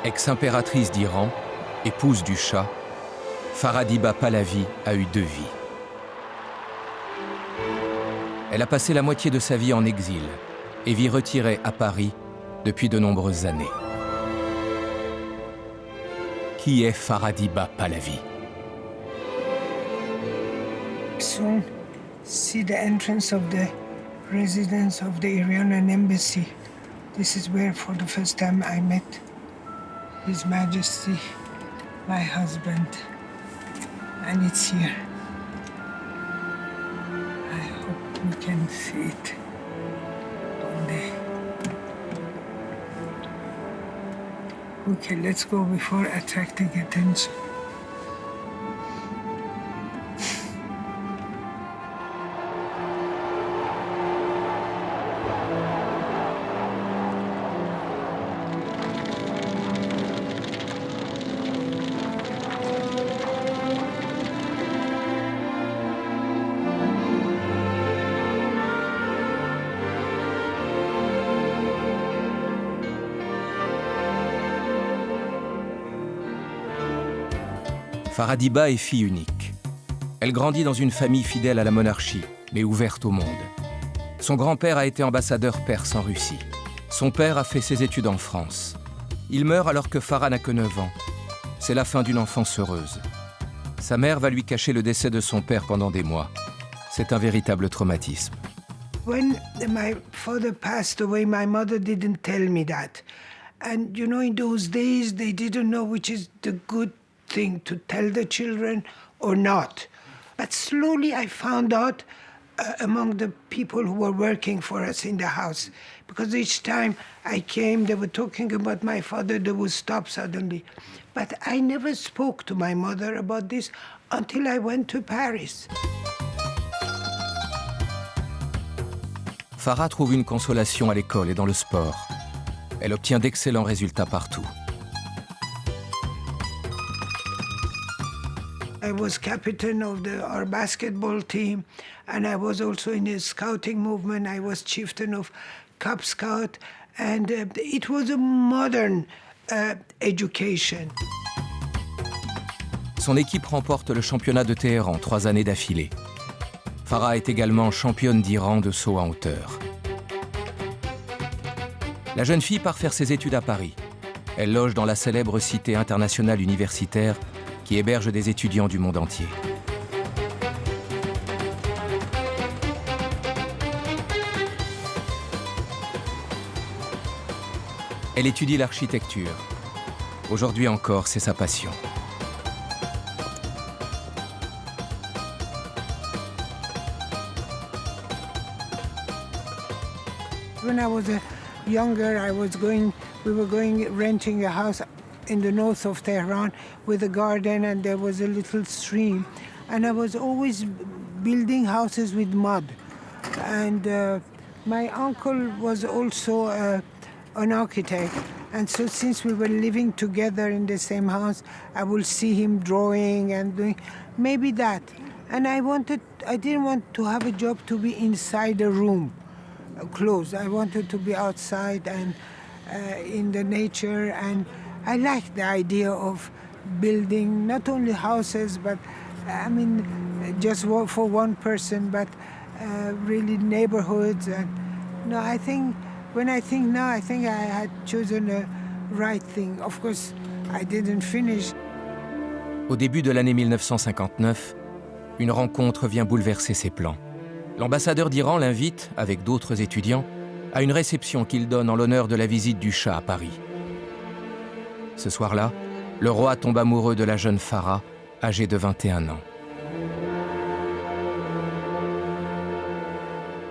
Ex-impératrice d'Iran, épouse du Shah, Farhadiba Pahlavi a eu 2 vies. Elle a passé la moitié de sa vie en exil et vit retirée à Paris depuis de nombreuses années. Qui est Farhadiba Pahlavi? Soon, see the entrance of the residence of the Iranian embassy. This is where, for the first time, I met His Majesty, my husband, and it's here. I hope we can see it one day. Okay, let's go before attracting attention. Farhadiba est fille unique. Elle grandit dans une famille fidèle à la monarchie, mais ouverte au monde. Son grand-père a été ambassadeur perse en Russie. Son père a fait ses études en France. Il meurt alors que Farah n'a que 9 ans. C'est la fin d'une enfance heureuse. Sa mère va lui cacher le décès de son père pendant des mois. C'est un véritable traumatisme. When my father passed away, my mother didn't tell me that. And you know, in those days, they didn't know which is the good thing to tell the children or not. But slowly I found out among the people who were working for us in the house. Because each time I came, they were talking about my father, they would stop suddenly. But I never spoke to my mother about this until I went to Paris. Farah trouve une consolation à l'école et dans le sport. Elle obtient d'excellents résultats partout. I was captain of our basketball team, and I was also in the scouting movement. I was chieftain of Cub Scout, and it was a modern education. Son équipe remporte le championnat de Téhéran 3 années d'affilée. Farah est également championne d'Iran de saut en hauteur. La jeune fille part faire ses études à Paris. Elle loge dans la célèbre cité internationale universitaire qui héberge des étudiants du monde entier. Elle étudie l'architecture. Aujourd'hui encore, c'est sa passion. When I was younger, we were renting a house in the north of Tehran with a garden, and there was a little stream. And I was always building houses with mud. And my uncle was also an architect. And so since we were living together in the same house, I would see him drawing and doing maybe that. And I didn't want to have a job to be inside a room, closed. I wanted to be outside and in the nature, and I liked the idea of building not only houses, but I mean, just for one person, but really neighborhoods. And no, I think when I think now, I think I had chosen a right thing. Of course, I didn't finish. Au début de l'année 1959, une rencontre vient bouleverser ses plans. L'ambassadeur d'Iran l'invite, avec d'autres étudiants, à une réception qu'il donne en l'honneur de la visite du Shah à Paris. Ce soir-là, le roi tombe amoureux de la jeune Farah, âgée de 21 ans.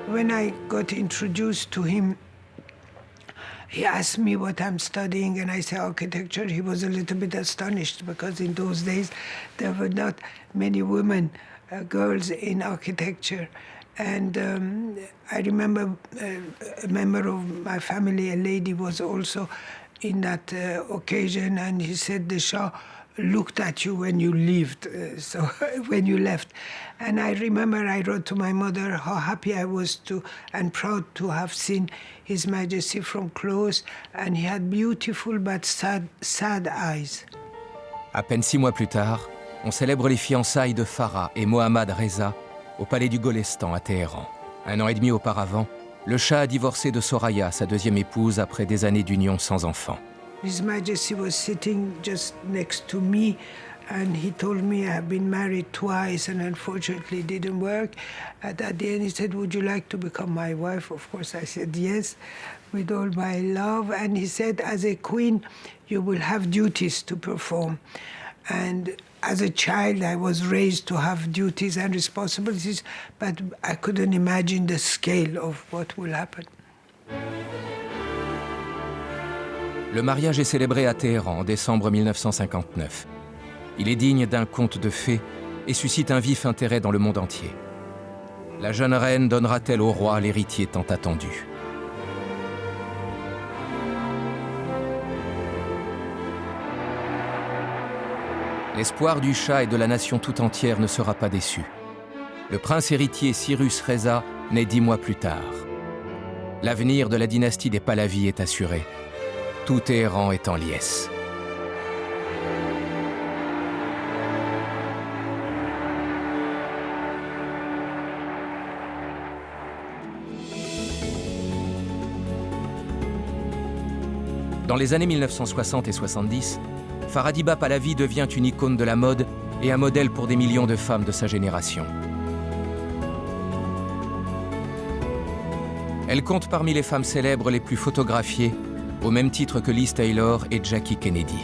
When I got introduced to him, he asked me what I'm studying, and I said architecture. He was a little bit astonished because in those days there were not many women, girls in architecture. And I remember a member of my family, a lady, was also in that occasion, and he said the Shah looked at you when you left. When you left, and I remember I wrote to my mother how happy I was to and proud to have seen His Majesty from close, and he had beautiful but sad eyes. À peine 6 mois plus tard, on célèbre les fiançailles de Farah et Mohammad Reza au palais du Golestan à Téhéran. 1 an et demi auparavant, le Shah a divorcé de Soraya, sa deuxième épouse, après des années d'union sans enfant. His Majesty was sitting just next to me, and he told me I have been married twice and unfortunately it didn't work. And at the end he said, would you like to become my wife? Of course I said yes, with all my love. And he said, as a queen, you will have duties to perform. And as a child, I was raised to have duties and responsibilities, but I couldn't imagine the scale of what will happen. Le mariage est célébré à Téhéran en décembre 1959. Il est digne d'un conte de fées et suscite un vif intérêt dans le monde entier. La jeune reine donnera-t-elle au roi l'héritier tant attendu? L'espoir du Shah et de la nation tout entière ne sera pas déçu. Le prince héritier Cyrus Reza naît 10 mois plus tard. L'avenir de la dynastie des Pahlavis est assuré. Tout Téhéran est en liesse. Dans les années 1960 et 70, Faradiba Pahlavi devient une icône de la mode et un modèle pour des millions de femmes de sa génération. Elle compte parmi les femmes célèbres les plus photographiées, au même titre que Liz Taylor et Jackie Kennedy.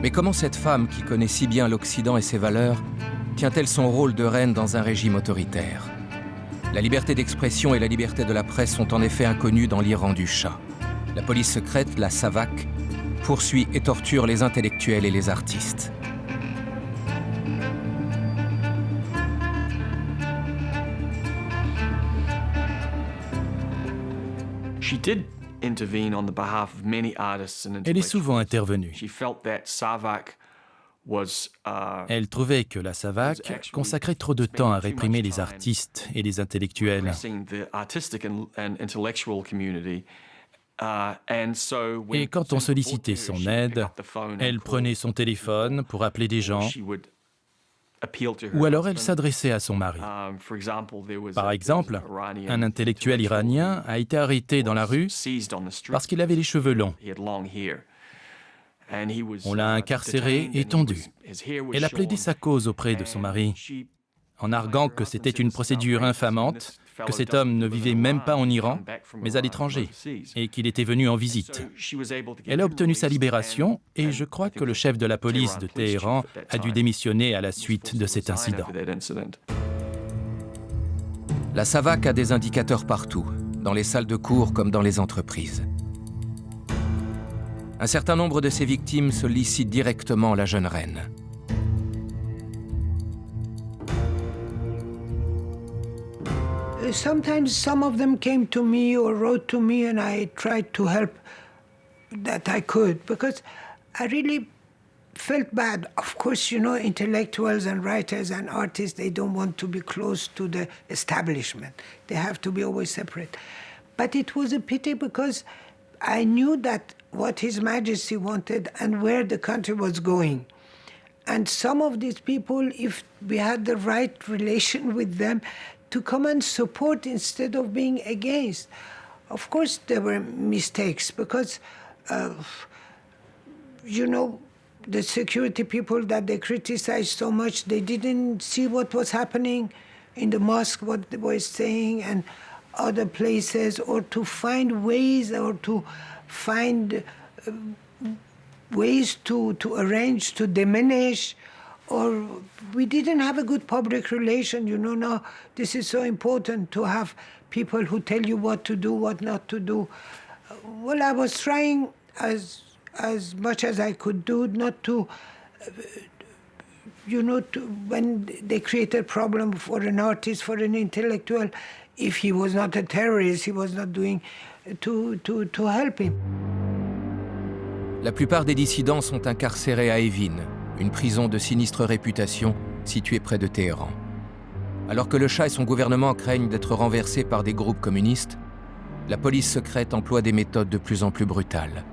Mais comment cette femme, qui connaît si bien l'Occident et ses valeurs, tient-elle son rôle de reine dans un régime autoritaire? La liberté d'expression et la liberté de la presse sont en effet inconnues dans l'Iran du Shah. La police secrète, la SAVAK, poursuit et torture les intellectuels et les artistes. Elle est souvent intervenue. Elle trouvait que la SAVAK consacrait trop de temps à réprimer les artistes et les intellectuels. Et quand on sollicitait son aide, elle prenait son téléphone pour appeler des gens, ou alors elle s'adressait à son mari. Par exemple, un intellectuel iranien a été arrêté dans la rue parce qu'il avait les cheveux longs. On l'a incarcéré et tendu. Elle a plaidé sa cause auprès de son mari, en arguant que c'était une procédure infamante, que cet homme ne vivait même pas en Iran, mais à l'étranger, et qu'il était venu en visite. Elle a obtenu sa libération, et je crois que le chef de la police de Téhéran a dû démissionner à la suite de cet incident. La SAVAK a des indicateurs partout, dans les salles de cours comme dans les entreprises. Un certain nombre de ses victimes sollicitent directement la jeune reine. Sometimes some of them came to me or wrote to me, and I tried to help that I could, because I really felt bad. Of course, you know, intellectuals and writers and artists, they don't want to be close to the establishment. They have to be always separate. But it was a pity because I knew that what His Majesty wanted and where the country was going. And some of these people, if we had the right relation with them, to come and support instead of being against. Of course, there were mistakes because, you know, the security people that they criticized so much, they didn't see what was happening in the mosque, what they were saying, and other places, or to find ways or to find ways to arrange, to diminish or we didn't have a good public relation. You know, now this is so important to have people who tell you what to do, what not to do. Well, I was trying as much as I could do not to, when they create a problem for an artist, for an intellectual, if he was not a terrorist, he was not doing to help him. La plupart des dissidents sont incarcérés à Evin, une prison de sinistre réputation située près de Téhéran. Alors que le Shah et son gouvernement craignent d'être renversés par des groupes communistes, la police secrète emploie des méthodes de plus en plus brutales.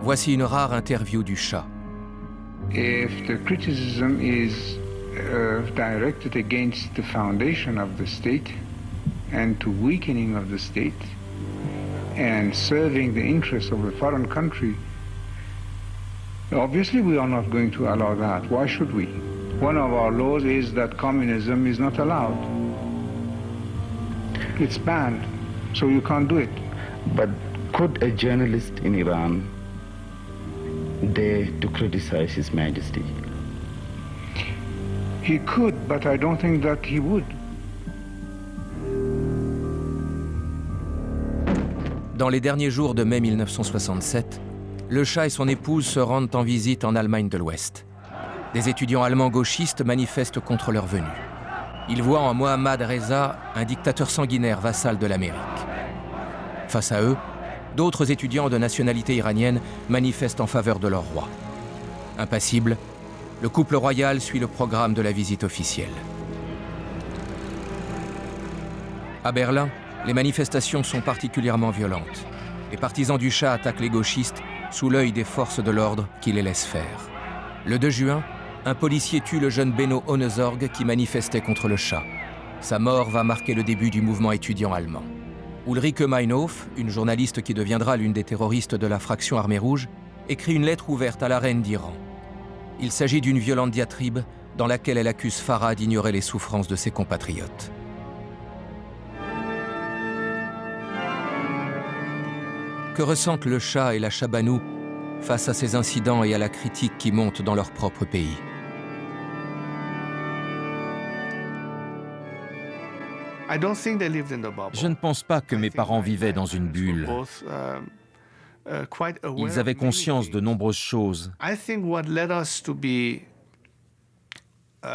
Voici une rare interview du Shah. If the criticism is directed against the foundation of the state and to weakening of the state and serving the interests of a foreign country, obviously we are not going to allow that. Why should we? One of our laws is that communism is not allowed. It's banned, so you can't do it. But could a journalist in Iran dare to criticize His Majesty? He could, but I don't think that he would. Dans les derniers jours de mai 1967, le Shah et son épouse se rendent en visite en Allemagne de l'Ouest. Des étudiants allemands gauchistes manifestent contre leur venue. Ils voient en Mohammad Reza un dictateur sanguinaire vassal de l'Amérique. Face à eux, d'autres étudiants de nationalité iranienne manifestent en faveur de leur roi. Impassible, le couple royal suit le programme de la visite officielle. À Berlin, les manifestations sont particulièrement violentes. Les partisans du Shah attaquent les gauchistes sous l'œil des forces de l'ordre qui les laissent faire. Le 2 juin, un policier tue le jeune Benno Ohnesorg qui manifestait contre le Shah. Sa mort va marquer le début du mouvement étudiant allemand. Ulrike Meinhof, une journaliste qui deviendra l'une des terroristes de la fraction Armée Rouge, écrit une lettre ouverte à la reine d'Iran. Il s'agit d'une violente diatribe dans laquelle elle accuse Farah d'ignorer les souffrances de ses compatriotes. Que ressentent le Shah et la Shahbanou face à ces incidents et à la critique qui monte dans leur propre pays? Je ne pense pas que mes parents vivaient dans une bulle. Ils avaient conscience de nombreuses choses.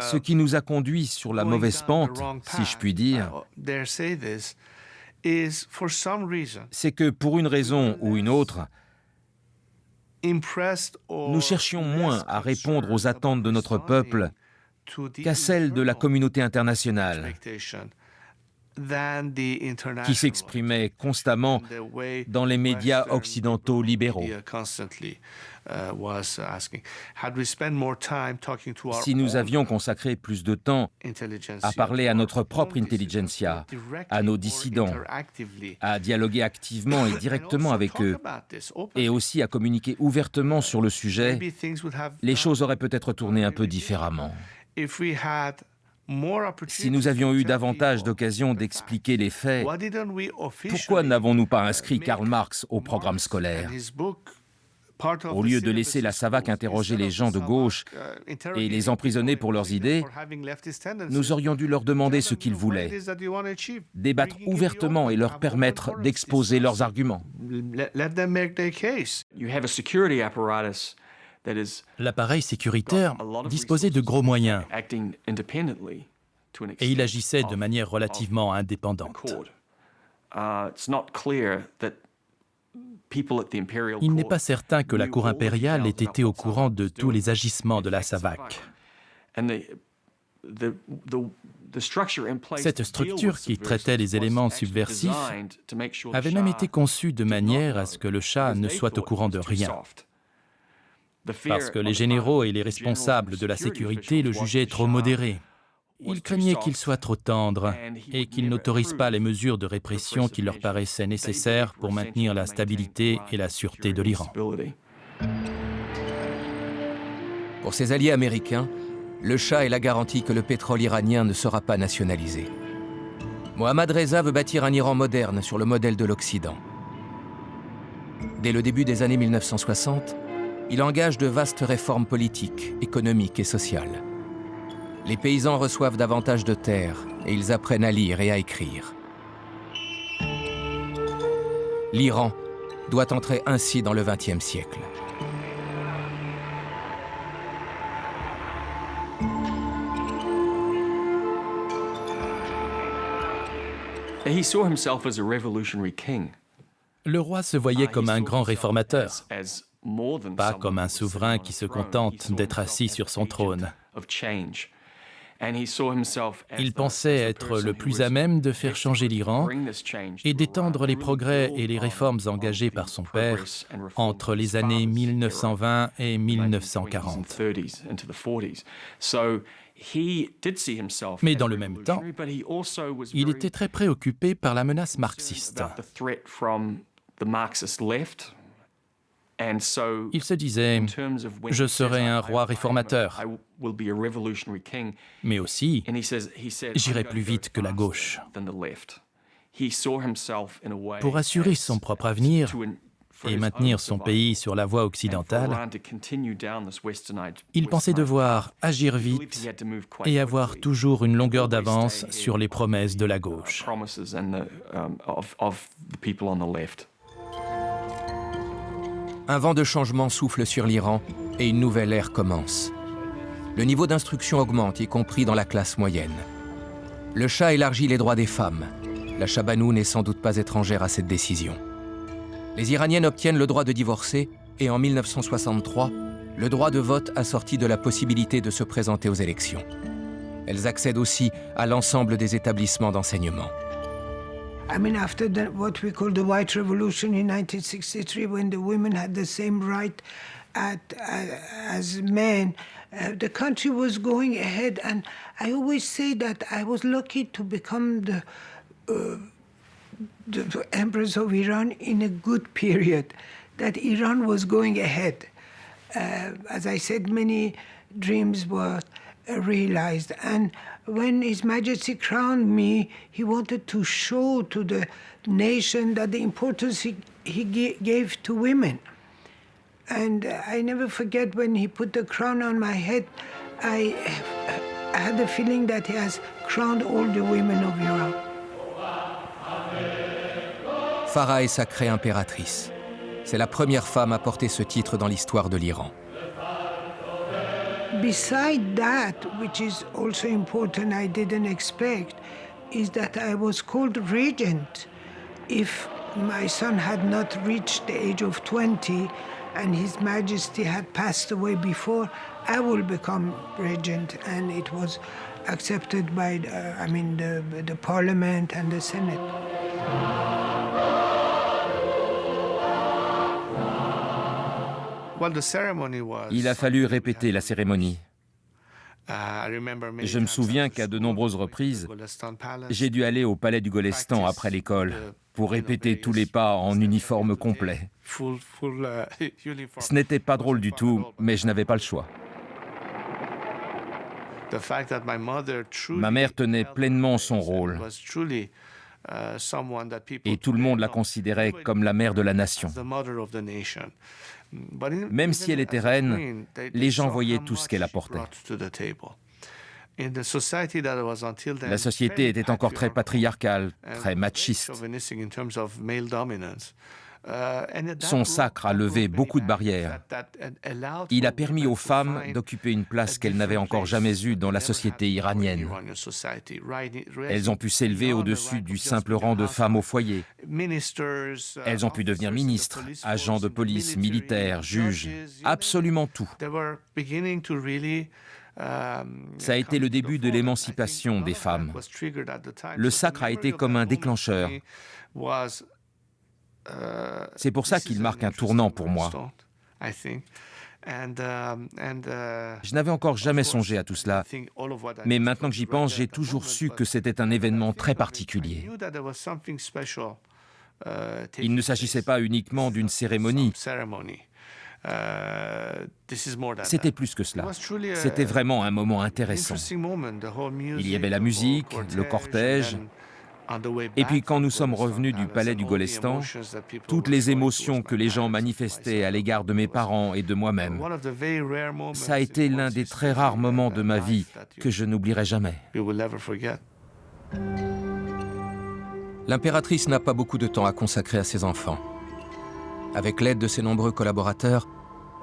Ce qui nous a conduits sur la mauvaise pente, si je puis dire, c'est que pour une raison ou une autre, nous cherchions moins à répondre aux attentes de notre peuple qu'à celles de la communauté internationale, qui s'exprimait constamment dans les médias occidentaux libéraux. Si nous avions consacré plus de temps à parler à notre propre intelligentsia, à nos dissidents, à dialoguer activement et directement avec eux, et aussi à communiquer ouvertement sur le sujet, les choses auraient peut-être tourné un peu différemment. Si nous avions eu davantage d'occasions d'expliquer les faits, pourquoi n'avons-nous pas inscrit Karl Marx au programme scolaire? Au lieu de laisser la SAVAK interroger les gens de gauche et les emprisonner pour leurs idées, nous aurions dû leur demander ce qu'ils voulaient, débattre ouvertement et leur permettre d'exposer leurs arguments. L'appareil sécuritaire disposait de gros moyens et il agissait de manière relativement indépendante. Il n'est pas certain que la Cour impériale ait été au courant de tous les agissements de la SAVAK. Cette structure qui traitait les éléments subversifs avait même été conçue de manière à ce que le Shah ne soit au courant de rien. Parce que les généraux et les responsables de la sécurité le jugeaient trop modéré. Ils craignaient qu'il soit trop tendre et qu'il n'autorise pas les mesures de répression qui leur paraissaient nécessaires pour maintenir la stabilité et la sûreté de l'Iran. Pour ses alliés américains, le Shah est la garantie que le pétrole iranien ne sera pas nationalisé. Mohammad Reza veut bâtir un Iran moderne sur le modèle de l'Occident. Dès le début des années 1960, il engage de vastes réformes politiques, économiques et sociales. Les paysans reçoivent davantage de terres et ils apprennent à lire et à écrire. L'Iran doit entrer ainsi dans le XXe siècle. He saw himself as a revolutionary king. Le roi se voyait comme un grand réformateur, As more than pas someone comme un who sits souverain on qui a se throne. contente He saw d'être himself assis as sur son agent trône. of change. And he saw himself as Il the- pensait as the être person le who plus was à même de faire best changer to l'Iran bring this change et to d'étendre Iran les and progrès really et les build réformes on engagées the par son père progress and reforms entre of his les années father's 1920 et era, 1940. 1920s and 30s into the 40s. So he did see himself Mais as dans le même temps, revolutionary, but he also was Il very était très préoccupé par la menace concerned marxiste. about the threat from the Marxist left. And so Il se disait, in terms of when je he says, serai un roi I réformateur, will be a revolutionary king. mais aussi, And he said, J'irai "I'm plus going to vite go que la faster gauche." than the left. He saw himself in a way pour assurer as- son propre avenir for et his maintenir own son survival, pays sur la voie and for occidentale, Iran to continue down this il pensait devoir agir vite et avoir toujours une longueur d'avance sur les promesses de la gauche. promises and of the people on the left. Un vent de changement souffle sur l'Iran et une nouvelle ère commence. Le niveau d'instruction augmente, y compris dans la classe moyenne. Le Shah élargit les droits des femmes. La Shah Banoun n'est sans doute pas étrangère à cette décision. Les Iraniennes obtiennent le droit de divorcer et en 1963, le droit de vote assorti de la possibilité de se présenter aux élections. Elles accèdent aussi à l'ensemble des établissements d'enseignement. I mean, after what we call the White Revolution in 1963, when the women had the same right as men, the country was going ahead. And I always say that I was lucky to become the Empress of Iran in a good period, that Iran was going ahead. As I said, many dreams were realized. And when His Majesty crowned me, he wanted to show to the nation that the importance he gave to women. And I never forget when he put the crown on my head, I had the feeling that he has crowned all the women of Iran. Farah est sacrée impératrice. C'est la première femme à porter ce titre dans l'histoire de l'Iran. Beside that, which is also important, I didn't expect, is that I was called regent. If my son had not reached the age of 20 and His Majesty had passed away before, I will become regent, and it was accepted by the Parliament and the Senate. Il a fallu répéter la cérémonie. Je me souviens qu'à de nombreuses reprises, j'ai dû aller au palais du Golestan après l'école pour répéter tous les pas en uniforme complet. Ce n'était pas drôle du tout, mais je n'avais pas le choix. Ma mère tenait pleinement son rôle et tout le monde la considérait comme la mère de la nation. Même si elle était reine, les gens voyaient tout ce qu'elle apportait. La société était encore très patriarcale, très machiste. Son sacre a levé beaucoup de barrières. Il a permis aux femmes d'occuper une place qu'elles n'avaient encore jamais eue dans la société iranienne. Elles ont pu s'élever au-dessus du simple rang de femmes au foyer. Elles ont pu devenir ministres, agents de police, militaires, juges, absolument tout. Ça a été le début de l'émancipation des femmes. Le sacre a été comme un déclencheur. C'est pour ça qu'il marque un tournant pour moi. Je n'avais encore jamais songé à tout cela, mais maintenant que j'y pense, j'ai toujours su que c'était un événement très particulier. Il ne s'agissait pas uniquement d'une cérémonie. C'était plus que cela. C'était vraiment un moment intéressant. Il y avait la musique, le cortège, Et puis quand nous sommes revenus du palais du Golestan, toutes les émotions que les gens manifestaient à l'égard de mes parents et de moi-même, ça a été l'un des très rares moments de ma vie que je n'oublierai jamais. L'impératrice n'a pas beaucoup de temps à consacrer à ses enfants. Avec l'aide de ses nombreux collaborateurs,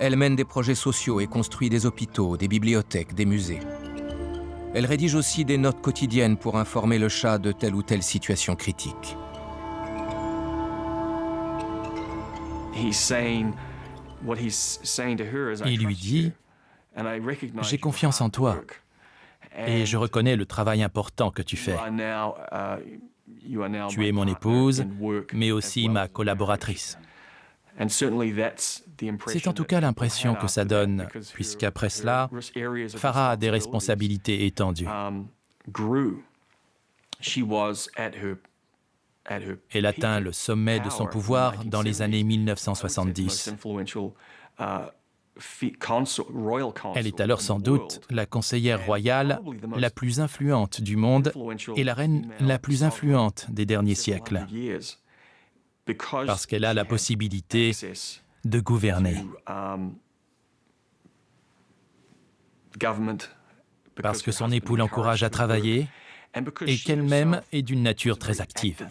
elle mène des projets sociaux et construit des hôpitaux, des bibliothèques, des musées. Elle rédige aussi des notes quotidiennes pour informer le Shah de telle ou telle situation critique. Il lui dit « J'ai confiance en toi et je reconnais le travail important que tu fais. Tu es mon épouse, mais aussi ma collaboratrice. » C'est en tout cas l'impression que ça donne, puisqu'après cela, Farah a des responsabilités étendues. Elle atteint le sommet de son pouvoir dans les années 1970. Elle est alors sans doute la conseillère royale la plus influente du monde et la reine la plus influente des derniers siècles, parce qu'elle a la possibilité de gouverner. Parce que son époux l'encourage à travailler et qu'elle-même est d'une nature très active.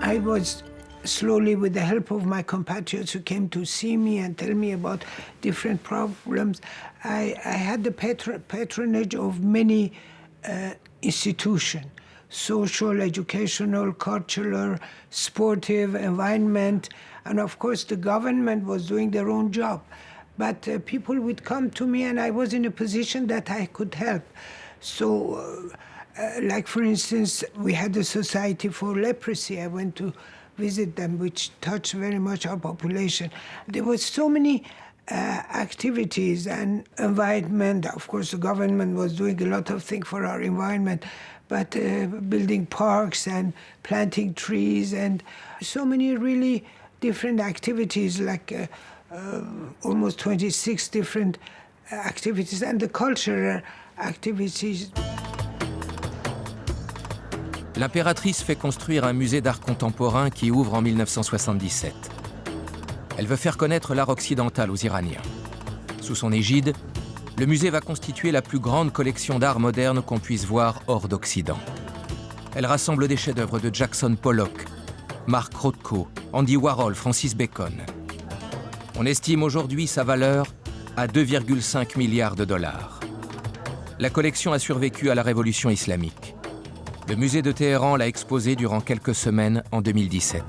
I was slowly, with the help of my compatriots who came to see me and tell me about different problems, I had the patronage of many institutions, social, educational, cultural, sportive, environment, and of course the government was doing their own job. But people would come to me and I was in a position that I could help. So, like for instance, we had a society for leprosy. I went to visit them, which touched very much our population. There were so many activities and environment. Of course, the government was doing a lot of things for our environment, but building parks and planting trees and so many really different activities, like almost 26 different activities, and the cultural activities. L'impératrice fait construire un musée d'art contemporain qui ouvre en 1977. Elle veut faire connaître l'art occidental aux Iraniens. Sous son égide, le musée va constituer la plus grande collection d'art moderne qu'on puisse voir hors d'Occident. Elle rassemble des chefs-d'œuvre de Jackson Pollock, Mark Rothko, Andy Warhol, Francis Bacon. On estime aujourd'hui sa valeur à 2,5 milliards de dollars. La collection a survécu à la révolution islamique. Le musée de Téhéran l'a exposé durant quelques semaines en 2017.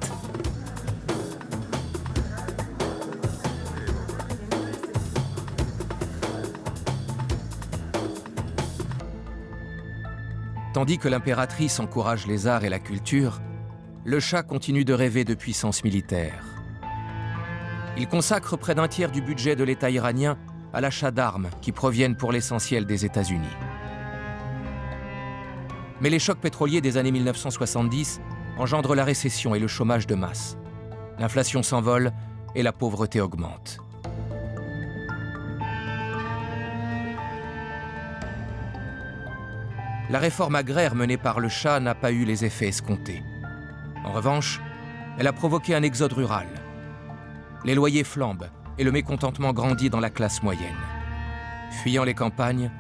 Tandis que l'impératrice encourage les arts et la culture, le Shah continue de rêver de puissance militaire. Il consacre près d'un tiers du budget de l'État iranien à l'achat d'armes qui proviennent pour l'essentiel des États-Unis. Mais les chocs pétroliers des années 1970 engendrent la récession et le chômage de masse. L'inflation s'envole et la pauvreté augmente. La réforme agraire menée par le Shah n'a pas eu les effets escomptés. En revanche, elle a provoqué un exode rural. Les loyers flambent et le mécontentement grandit dans la classe moyenne. Fuyant les campagnes,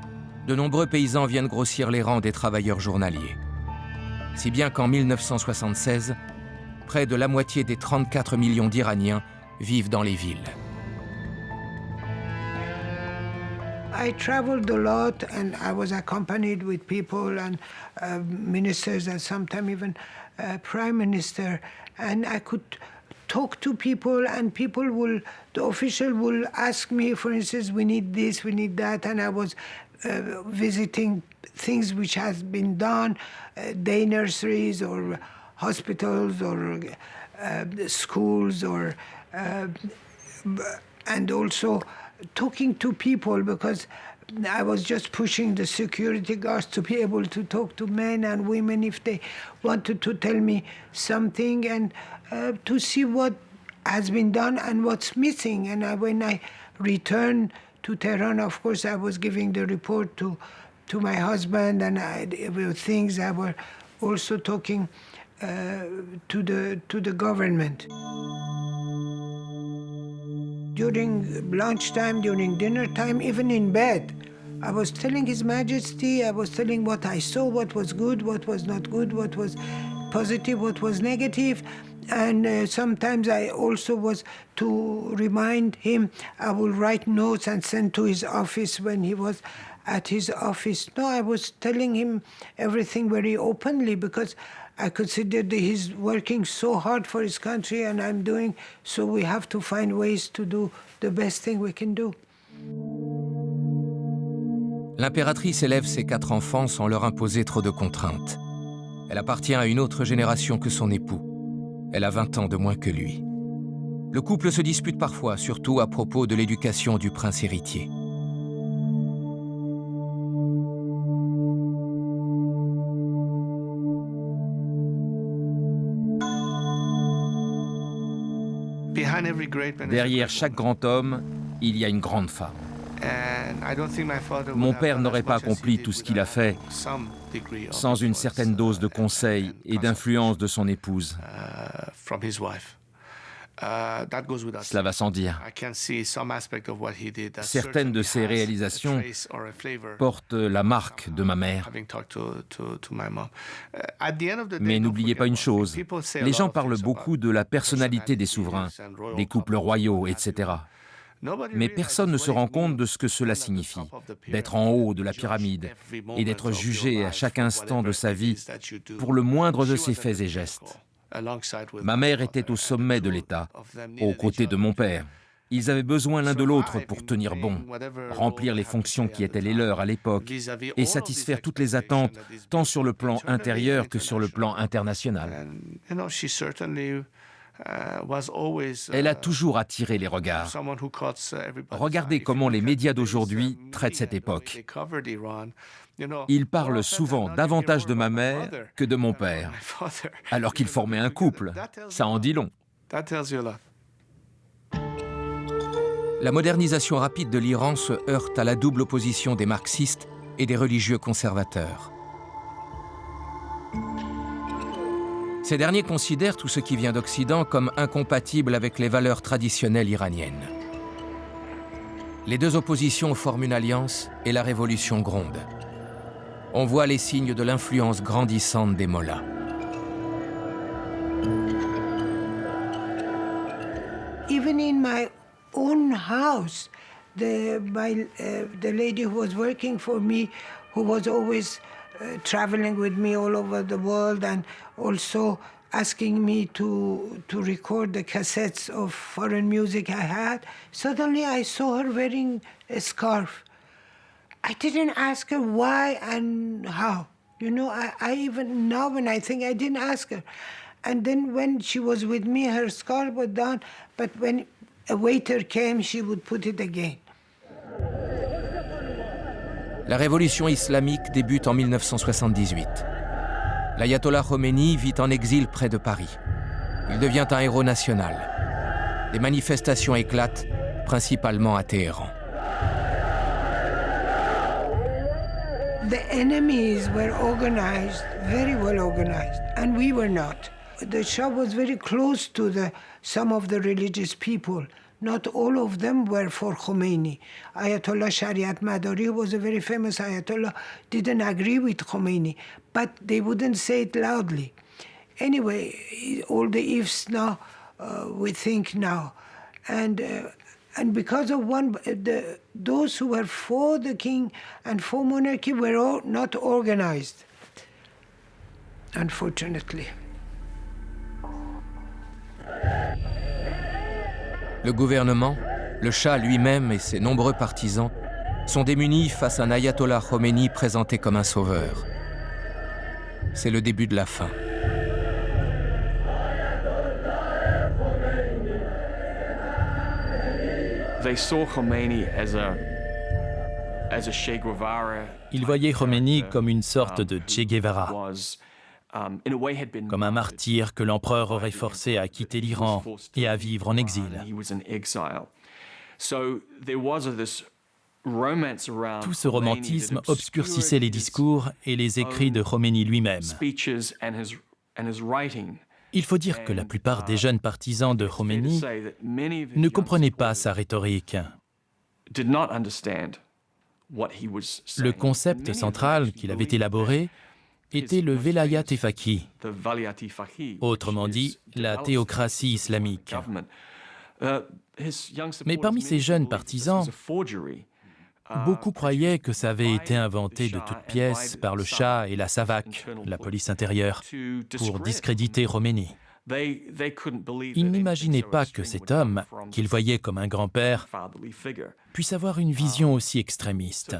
de nombreux paysans viennent grossir les rangs des travailleurs journaliers. Si bien qu'en 1976, près de la moitié des 34 millions d'Iraniens vivent dans les villes. I traveled a lot and I was accompanied with people and ministers and sometimes even prime minister, and I could talk to people and the official will ask me, for instance, we need this, we need that, and I was visiting things which has been done, day nurseries or hospitals or schools, or and also talking to people, because I was just pushing the security guards to be able to talk to men and women if they wanted to tell me something, and to see what has been done and what's missing. And when I returned to Tehran, of course, I was giving the report to my husband, and there were things I were also talking to the government. During lunchtime, during dinner time, even in bed, I was telling His Majesty, I was telling what I saw, what was good, what was not good, what was positive, what was negative. And sometimes I also was to remind him, I will write notes and send to his office when he was at his office. No, I was telling him everything very openly because I considered he's working so hard for his country and I'm doing, so we have to find ways to do the best thing we can do. L'impératrice élève ses 4 enfants sans leur imposer trop de contraintes. Elle appartient à une autre génération que son époux. Elle a 20 ans de moins que lui. Le couple se dispute parfois, surtout à propos de l'éducation du prince héritier. Derrière chaque grand homme, il y a une grande femme. Mon père n'aurait pas accompli tout ce qu'il a fait sans une certaine dose de conseil et d'influence de son épouse. Cela va sans dire. Certaines de ses réalisations portent la marque de ma mère. Mais n'oubliez pas une chose, les gens parlent beaucoup de la personnalité des souverains, des couples royaux, etc. Mais personne ne se rend compte de ce que cela signifie, d'être en haut de la pyramide et d'être jugé à chaque instant de sa vie pour le moindre de ses faits et gestes. Ma mère était au sommet de l'État, aux côtés de mon père. Ils avaient besoin l'un de l'autre pour tenir bon, remplir les fonctions qui étaient les leurs à l'époque et satisfaire toutes les attentes, tant sur le plan intérieur que sur le plan international. Elle a toujours attiré les regards. Regardez comment les médias d'aujourd'hui traitent cette époque. Ils parlent souvent davantage de ma mère que de mon père, alors qu'ils formaient un couple. Ça en dit long. La modernisation rapide de l'Iran se heurte à la double opposition des marxistes et des religieux conservateurs. Ces derniers considèrent tout ce qui vient d'Occident comme incompatible avec les valeurs traditionnelles iraniennes. Les deux oppositions forment une alliance et la révolution gronde. On voit les signes de l'influence grandissante des mollahs. Even in my own house, the lady who was working for me, who was always traveling with me all over the world and also asking me to record the cassettes of foreign music I had, suddenly I saw her wearing a scarf. I didn't ask her why and how. You know, I even now when I think I didn't ask her. And then when she was with me, her scarf was down, but when a waiter came, she would put it again. La révolution islamique débute en 1978. L'ayatollah Khomeini vit en exil près de Paris. Il devient un héros national. Des manifestations éclatent, principalement à Téhéran. The enemies were organized, very well organized, and we were not. The Shah was very close to some of the religious people. Not all of them were for Khomeini. Ayatollah Shariat Madari, who was a very famous Ayatollah, didn't agree with Khomeini, but they wouldn't say it loudly. Anyway, all the ifs now, we think now. And because of those who were for the king and for monarchy were all not organized, unfortunately. Le gouvernement, le Shah lui-même et ses nombreux partisans sont démunis face à un ayatollah Khomeini présenté comme un sauveur. C'est le début de la fin. They saw Khomeini as Il voyait Khomeini comme une sorte de Che Guevara, comme un martyr que l'empereur aurait forcé à quitter l'Iran et à vivre en exil. Tout ce romantisme obscurcissait les discours et les écrits de Khomeini lui-même. Il faut dire que la plupart des jeunes partisans de Khomeini ne comprenaient pas sa rhétorique. Le concept central qu'il avait élaboré était le Velayat e Faqih, autrement dit la théocratie islamique. Mais parmi ces jeunes partisans, beaucoup croyaient que ça avait été inventé de toutes pièces par le Shah et la SAVAK, la police intérieure, pour discréditer Khomeini. Ils n'imaginaient pas que cet homme, qu'ils voyaient comme un grand-père, puisse avoir une vision aussi extrémiste.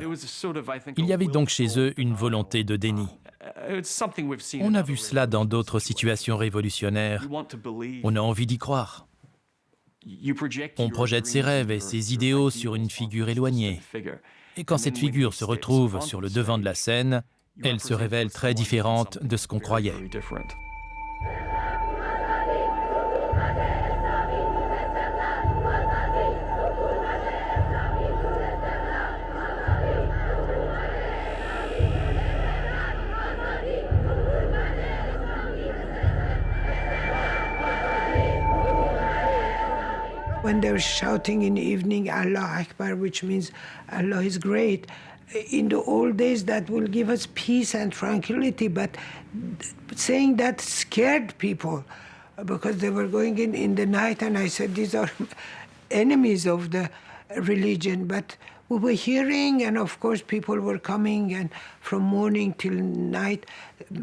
Il y avait donc chez eux une volonté de déni. On a vu cela dans d'autres situations révolutionnaires. On a envie d'y croire. On projette ses rêves et ses idéaux sur une figure éloignée. Et quand cette figure se retrouve sur le devant de la scène, elle se révèle très différente de ce qu'on croyait. When they were shouting in the evening, Allah Akbar, which means Allah is great, in the old days that will give us peace and tranquility, but saying that scared people because they were going in the night, and I said, these are enemies of the religion, but we were hearing, and of course people were coming, and from morning till night,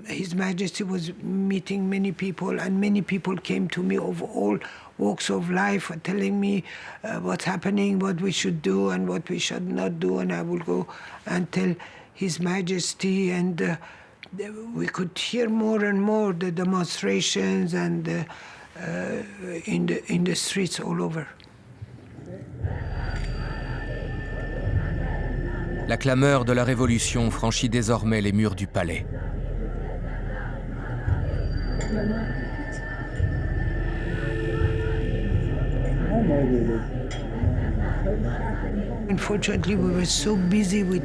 His Majesty was meeting many people, and many people came to me of all walks of life, telling me what's happening, what we should do, and what we should not do, and I will go and tell His Majesty, and we could hear more and more the demonstrations and in the streets all over. La clameur de la Révolution franchit désormais les murs du palais. Unfortunately, we were so busy with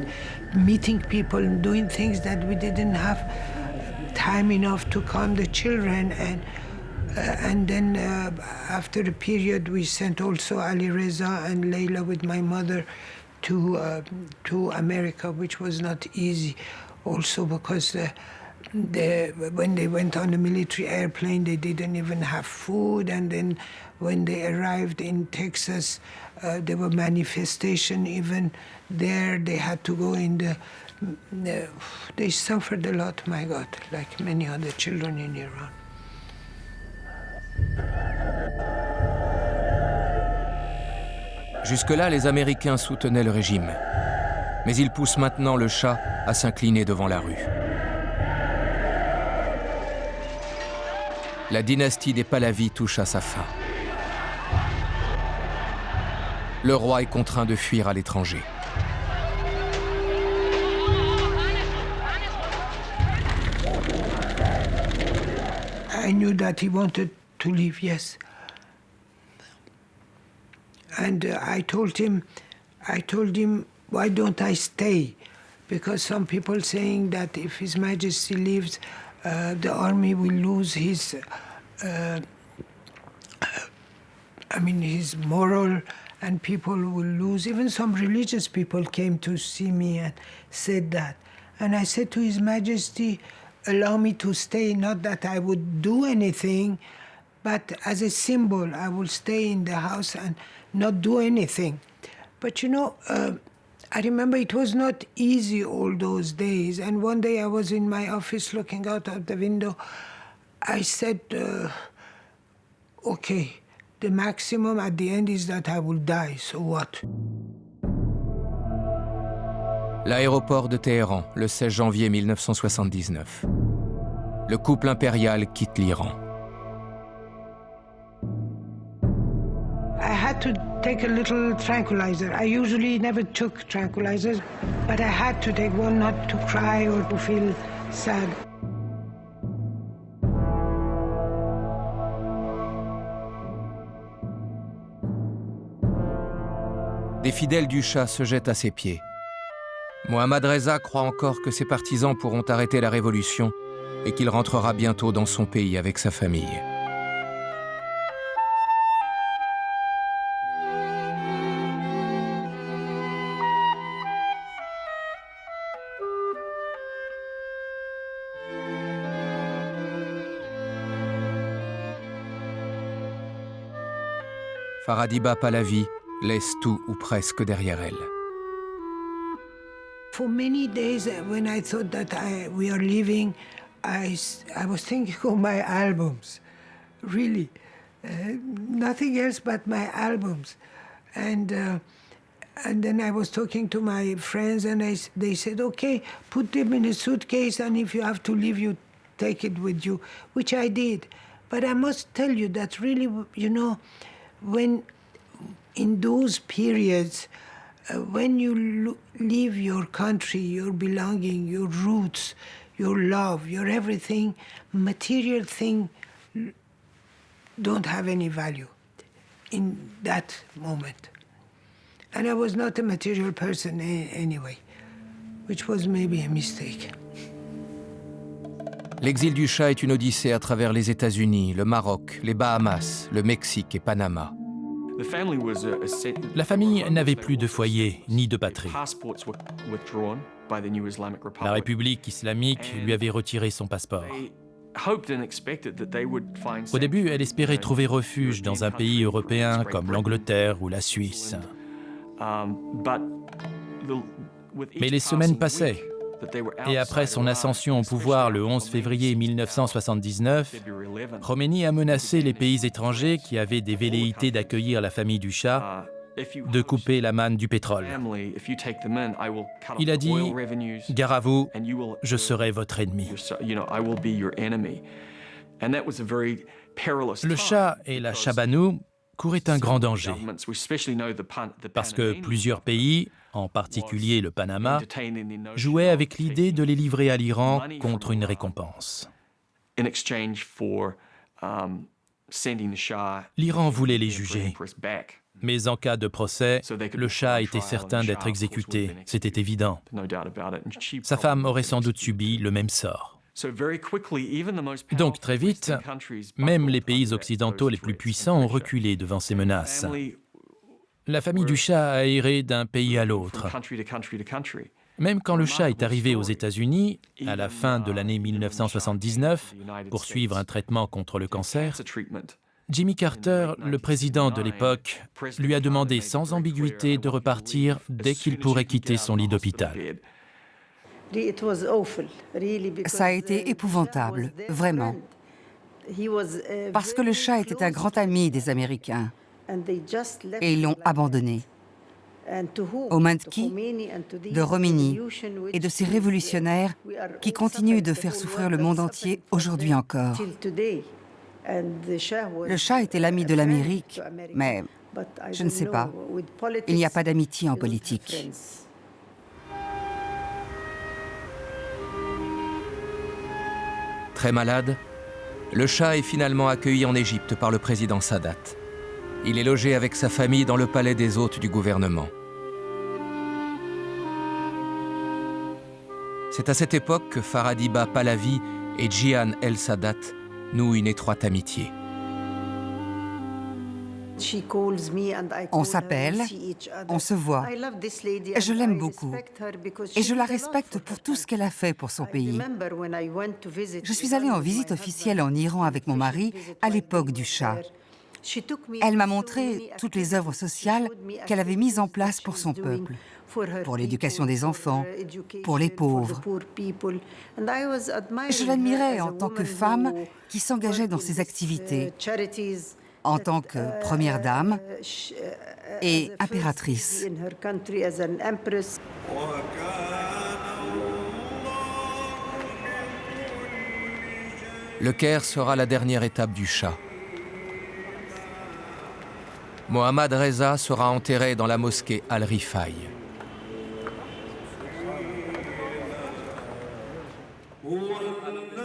meeting people and doing things that we didn't have time enough to calm the children. And then after a period, we sent also Ali Reza and Layla with my mother to America, which was not easy, also because when they went on the military airplane, they didn't even have food, and then when they arrived in Texas, there were manifestations even there. They had to go in they suffered a lot, my God, like many other children in Iran. Jusque-là, les Américains soutenaient le régime. Mais ils poussent maintenant le Shah à s'incliner devant la rue. La dynastie des Pahlavis touche à sa fin. Le roi est contraint de fuir à l'étranger. I knew that he wanted to leave, yes. And I told him, why don't I stay? Because some people saying that if His Majesty leaves, the army will lose his moral, and people will lose. Even some religious people came to see me and said that. And I said to His Majesty, allow me to stay, not that I would do anything, but as a symbol, I will stay in the house and not do anything. But I remember it was not easy all those days. And one day I was in my office looking out of the window. I said, okay, the maximum at the end is that I will die, so what? L'aéroport de Téhéran, le 16 janvier 1979. Le couple impérial quitte l'Iran. I had to take a little tranquilizer. I usually never took tranquilizers, but I had to take one not to cry or to feel sad. Des fidèles du Shah se jettent à ses pieds. Mohammad Reza croit encore que ses partisans pourront arrêter la révolution et qu'il rentrera bientôt dans son pays avec sa famille. Faradiba Pahlavi laisse tout ou presque derrière elle. For many days, when I thought that we are leaving, I was thinking of my albums, really. Nothing else but my albums. And then I was talking to my friends, and they said, okay, put them in a suitcase, and if you have to leave, you take it with you, which I did. But I must tell you that really, you know, when in those periods, when you leave your country, your belonging, your roots, your love, your everything, material things don't have any value in that moment. And I was not a material person anyway, which was maybe a mistake. L'exil du Shah est une odyssée à travers les États-Unis, le Maroc, les Bahamas, le Mexique et Panama. La famille n'avait plus de foyer ni de patrie. La République islamique lui avait retiré son passeport. Au début, elle espérait trouver refuge dans un pays européen comme l'Angleterre ou la Suisse. Mais les semaines passaient. Et après son ascension au pouvoir le 11 février 1979, Khomeini a menacé les pays étrangers qui avaient des velléités d'accueillir la famille du Shah de couper la manne du pétrole. Il a dit « Gare à vous, je serai votre ennemi ». Le Shah et la Shah Banu couraient un grand danger, parce que plusieurs pays, en particulier le Panama, jouaient avec l'idée de les livrer à l'Iran contre une récompense. L'Iran voulait les juger, mais en cas de procès, le Shah était certain d'être exécuté, c'était évident. Sa femme aurait sans doute subi le même sort. Donc très vite, même les pays occidentaux les plus puissants ont reculé devant ces menaces. La famille du Shah a erré d'un pays à l'autre. Même quand le Shah est arrivé aux États-Unis, à la fin de l'année 1979, pour suivre un traitement contre le cancer, Jimmy Carter, le président de l'époque, lui a demandé sans ambiguïté de repartir dès qu'il pourrait quitter son lit d'hôpital. Ça a été épouvantable, vraiment. Parce que le Shah était un grand ami des Américains. Et ils l'ont abandonné. Aux mains de qui? De Khomeini et de ces révolutionnaires qui continuent de faire souffrir le monde entier aujourd'hui encore. Le Shah était l'ami de l'Amérique, mais je ne sais pas. Il n'y a pas d'amitié en politique. Très malade, le Shah est finalement accueilli en Égypte par le président Sadat. Il est logé avec sa famille dans le palais des hôtes du gouvernement. C'est à cette époque que Faradiba Pahlavi et Jian El Sadat nouent une étroite amitié. On s'appelle, on se voit. Je l'aime beaucoup et je la respecte pour tout ce qu'elle a fait pour son pays. Je suis allée en visite officielle en Iran avec mon mari à l'époque du Shah. Elle m'a montré toutes les œuvres sociales qu'elle avait mises en place pour son peuple, pour l'éducation des enfants, pour les pauvres. Je l'admirais en tant que femme qui s'engageait dans ces activités, en tant que première dame et impératrice. Le Caire sera la dernière étape du Shah. Mohammad Reza sera enterré dans la mosquée Al-Rifaï.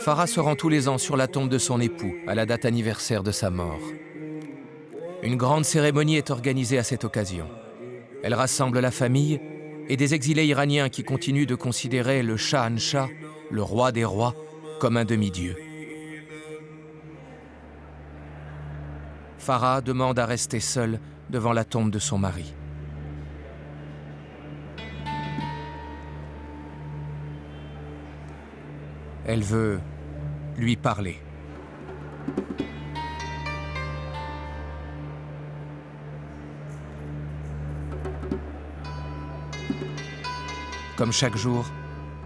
Farah se rend tous les ans sur la tombe de son époux, à la date anniversaire de sa mort. Une grande cérémonie est organisée à cette occasion. Elle rassemble la famille et des exilés iraniens qui continuent de considérer le Shahanshah, le roi des rois, comme un demi-dieu. Farah demande à rester seule devant la tombe de son mari. Elle veut lui parler. Comme chaque jour,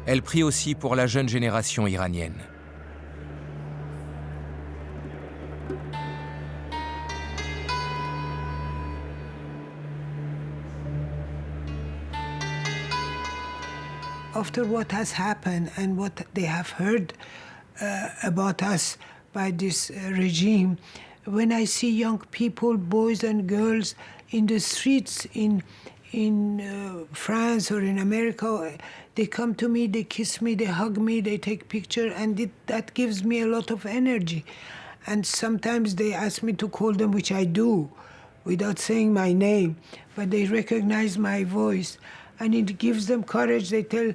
elle prie aussi pour la jeune génération iranienne. After what has happened and what they have heard about us by this regime, when I see young people, boys and girls in the streets in France or in America, they come to me, they kiss me, they hug me, they take picture, and that gives me a lot of energy. And sometimes they ask me to call them, which I do, without saying my name, but they recognize my voice. And it gives them courage. They tell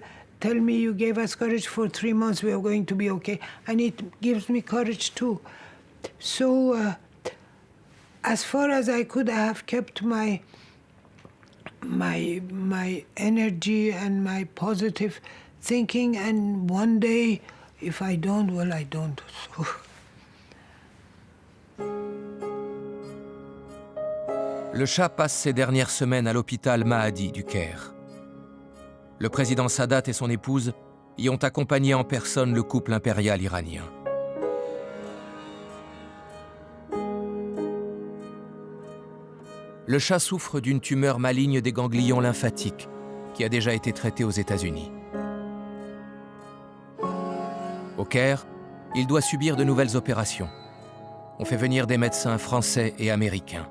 me, you gave us courage for 3 months, we are going to be okay. And it gives me courage too. So as far as I could, I have kept my energy and my positive thinking. And one day, if I don't, well, I don't. So. Le Shah passe ses dernières semaines à l'hôpital Mahadi du Caire. Le président Sadat et son épouse y ont accompagné en personne le couple impérial iranien. Le Shah souffre d'une tumeur maligne des ganglions lymphatiques qui a déjà été traitée aux États-Unis. Au Caire, il doit subir de nouvelles opérations. On fait venir des médecins français et américains.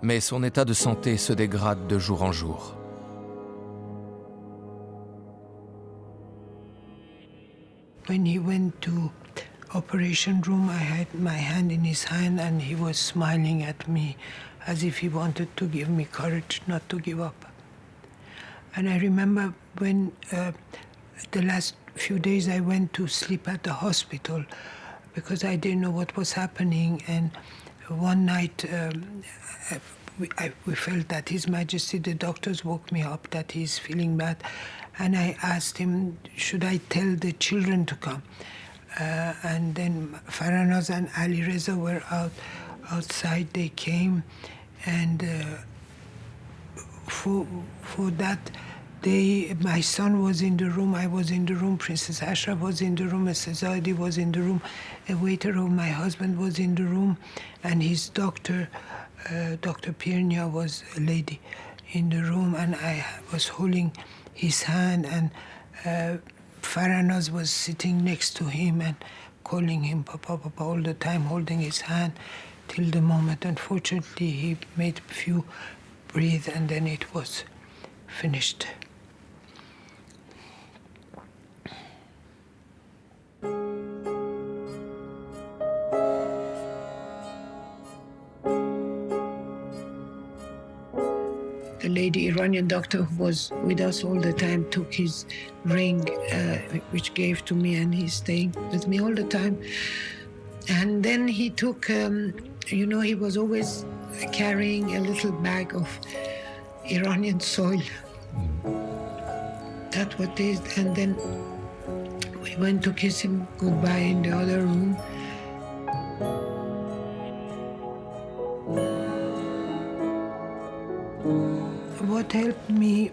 Mais son état de santé se dégrade de jour en jour. When he went to operation room, I had my hand in his hand and he was smiling at me as if he wanted to give me courage not to give up. And I remember when the last few days I went to sleep at the hospital because I didn't know what was happening. And one night we felt that His Majesty, the doctors woke me up that he's feeling bad. And I asked him, should I tell the children to come? And then Faranaz and Ali Reza were outside. They came, and for that day, my son was in the room, I was in the room, Princess Ashraf was in the room, Mr. Zaidi was in the room, a waiter of my husband was in the room, and his doctor, Dr. Pirnia, was a lady in the room, and I was holding his hand, and Faranaz was sitting next to him and calling him Papa, Papa all the time, holding his hand till the moment. Unfortunately, he made a few breathe and then it was finished. The lady Iranian doctor who was with us all the time took his ring, which gave to me, and he's staying with me all the time. And then he took, he was always carrying a little bag of Iranian soil. That's what it is. And then we went to kiss him goodbye in the other room. What helped me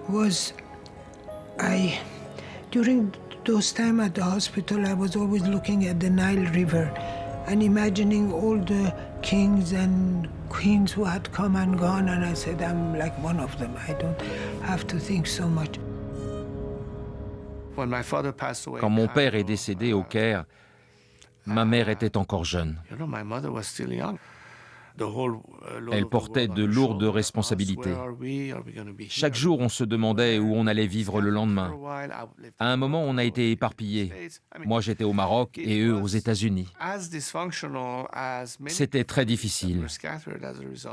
was during those times at the hospital, I was always looking at the Nile River and imagining all the kings and queens who had come and gone, and I said, I'm like one of them. I don't have to think so much. Quand mon père est décédé au Caire, Ma mère était encore jeune. Elle portait de lourdes responsabilités. Chaque jour, on se demandait où on allait vivre le lendemain. À un moment, on a été éparpillés. Moi, j'étais au Maroc et eux aux États-Unis. C'était très difficile,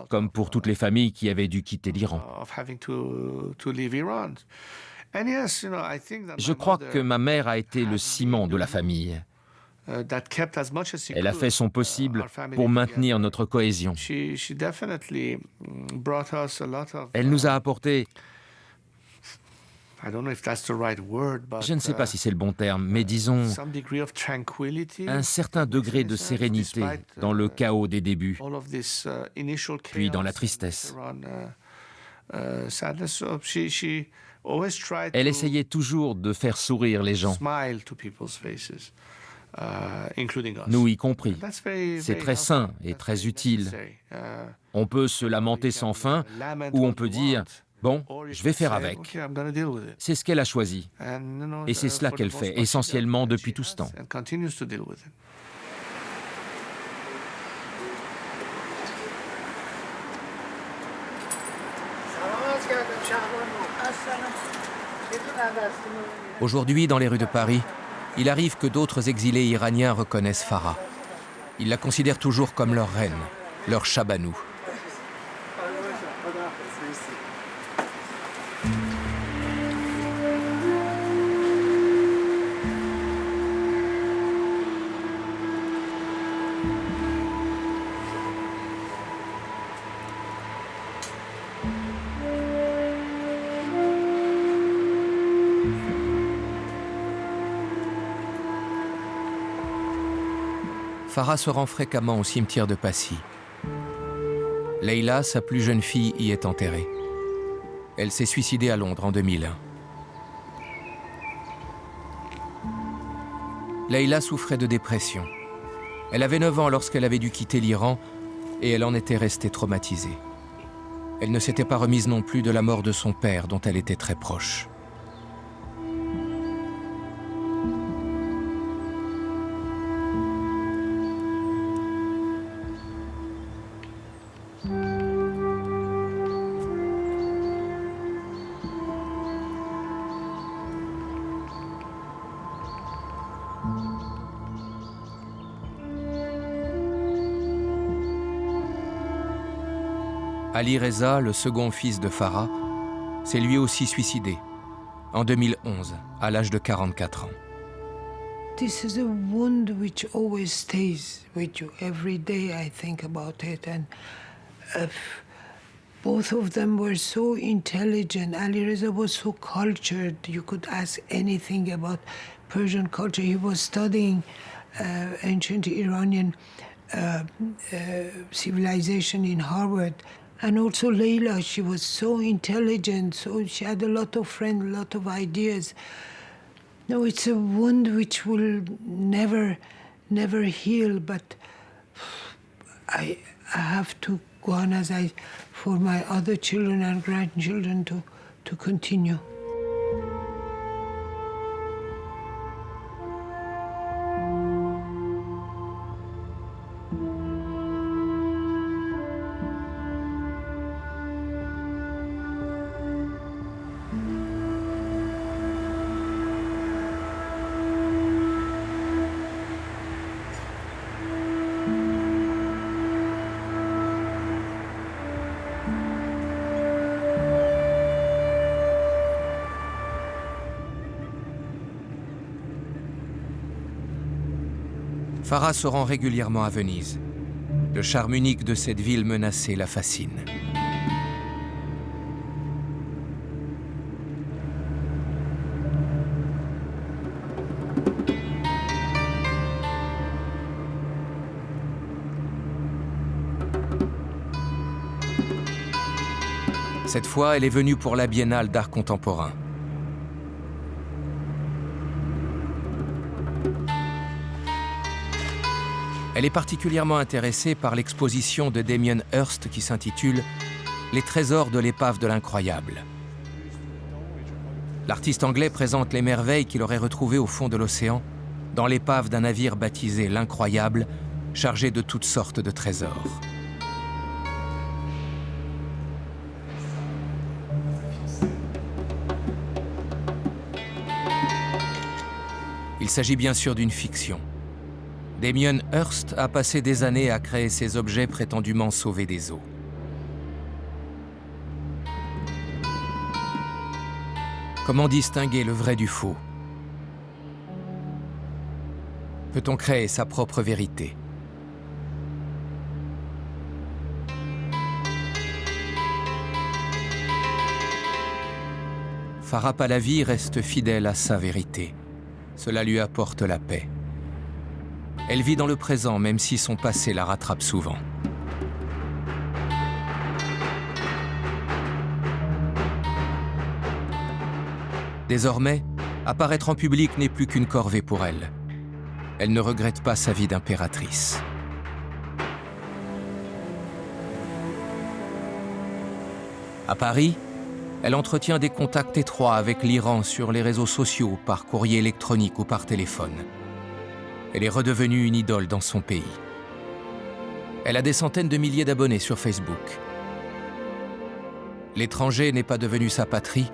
comme pour toutes les familles qui avaient dû quitter l'Iran. Je crois que ma mère a été le ciment de la famille. Elle a fait son possible pour maintenir notre cohésion. Elle nous a apporté, je ne sais pas si c'est le bon terme, mais disons, un certain degré de sérénité dans le chaos des débuts, puis dans la tristesse. Elle essayait toujours de faire sourire les gens, nous y compris. C'est très sain et très utile. On peut se lamenter sans fin, ou on peut dire « Bon, je vais faire avec ». C'est ce qu'elle a choisi. Et c'est cela qu'elle fait, essentiellement depuis tout ce temps. Aujourd'hui, dans les rues de Paris, il arrive que d'autres exilés iraniens reconnaissent Farah. Ils la considèrent toujours comme leur reine, leur Shabanou. Farah se rend fréquemment au cimetière de Passy. Leila, sa plus jeune fille, y est enterrée. Elle s'est suicidée à Londres en 2001. Leila souffrait de dépression. Elle avait 9 ans lorsqu'elle avait dû quitter l'Iran et elle en était restée traumatisée. Elle ne s'était pas remise non plus de la mort de son père, dont elle était très proche. Ali Reza, le second fils de Farah, s'est lui aussi suicidé en 2011, à l'âge de 44 ans. This is a wound which always stays with you. Every day I think about it. And both of them were so intelligent. Ali Reza was so cultured. You could ask anything about Persian culture. He was studying ancient Iranian civilization in Harvard. And also Leila, she was so intelligent, so she had a lot of friends, a lot of ideas. No, it's a wound which will never heal, but I have to go on for my other children and grandchildren to continue. Farah se rend régulièrement à Venise. Le charme unique de cette ville menacée la fascine. Cette fois, elle est venue pour la Biennale d'art contemporain. Elle est particulièrement intéressée par l'exposition de Damien Hirst qui s'intitule « Les trésors de l'épave de l'incroyable ». L'artiste anglais présente les merveilles qu'il aurait retrouvées au fond de l'océan dans l'épave d'un navire baptisé l'Incroyable, chargé de toutes sortes de trésors. Il s'agit bien sûr d'une fiction. Damien Hirst a passé des années à créer ces objets prétendument sauvés des eaux. Comment distinguer le vrai du faux? Peut-on créer sa propre vérité? Farah Pahlavi reste fidèle à sa vérité. Cela lui apporte la paix. Elle vit dans le présent, même si son passé la rattrape souvent. Désormais, apparaître en public n'est plus qu'une corvée pour elle. Elle ne regrette pas sa vie d'impératrice. À Paris, elle entretient des contacts étroits avec l'Iran sur les réseaux sociaux, par courrier électronique ou par téléphone. Elle est redevenue une idole dans son pays. Elle a des centaines de milliers d'abonnés sur Facebook. L'étranger n'est pas devenu sa patrie,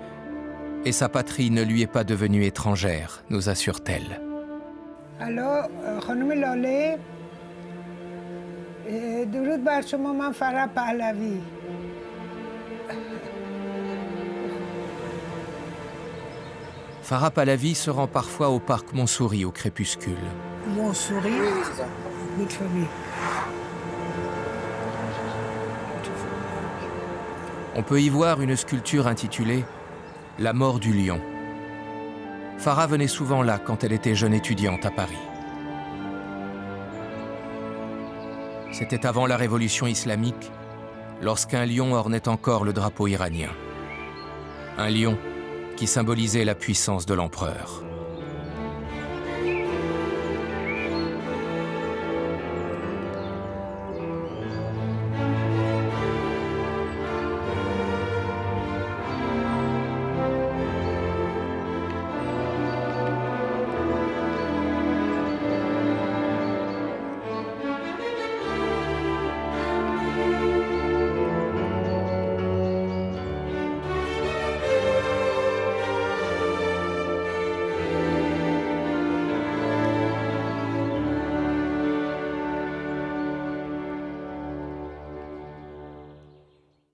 et sa patrie ne lui est pas devenue étrangère, nous assure-t-elle. Alors, خانم لاله درود بر شما من فرح پهلوی Farah Pahlavi se rend parfois au parc Montsouris au crépuscule. Montsouris, oui, c'est ça. Good for me. On peut y voir une sculpture intitulée « La mort du lion ». Farah venait souvent là quand elle était jeune étudiante à Paris. C'était avant la révolution islamique, lorsqu'un lion ornait encore le drapeau iranien. Un lion qui symbolisait la puissance de l'empereur.